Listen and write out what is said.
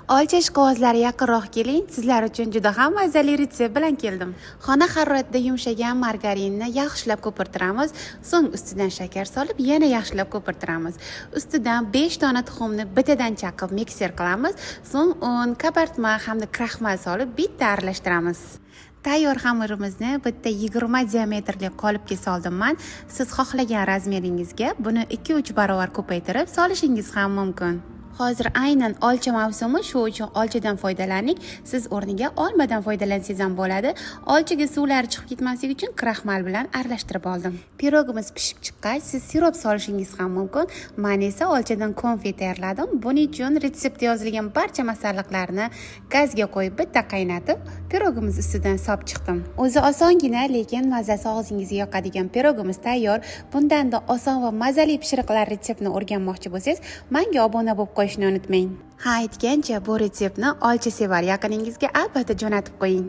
Olcha ishqibozlari yaqinroq keling, sizlar uchun juda ham mazali retsept bilan keldim. Xona haroratida yumshagan margarinni yaxshilab ko'pirtiramiz, so'ng ustidan shakar solib, yana yaxshilab ko'pirtiramiz. Ustidan 5 dona tuxumni bittadan chaqib mikser qilamiz, so'ng un, kabartma hamda kraxmal solib bitta aralashtiramiz. Tayyor xamirimizni bitta 20 diametrli qolipga soldim. Siz xohlagan razmeringizga buni 2-3 barobar ko'paytirib solishingiz ham mumkin. Hozir aynan olcha mavsumi, shu uchun olchadan foydalaning. Siz o'rniga olmadan foydalansangiz ham bo'ladi. Olchaga suvlari chiqib ketmasligi uchun kraxmal bilan aralashtirib oldim. Pirogimiz pishib chiqqach, siz sirop solishingiz ham mumkin. Men esa olchadan konfet tayyorladim. Buning uchun retseptda yozilgan barcha masalliqlarni gazga qo'yib bitta qaynatib, pirogimiz ustidan solib chiqdim. O'zi osongina, lekin mazasi og'zingizga yoqadigan pirogimiz tayyor. Bundan-da oson va mazali pishiriqlar retseptini o'rganmoqchi bo'lsangiz, menga obuna bo'lib qo'yishni unutmang. Ha, aytgancha bu retseptni olcha sevar yaqiningizga albatta jo'natib qo'ying.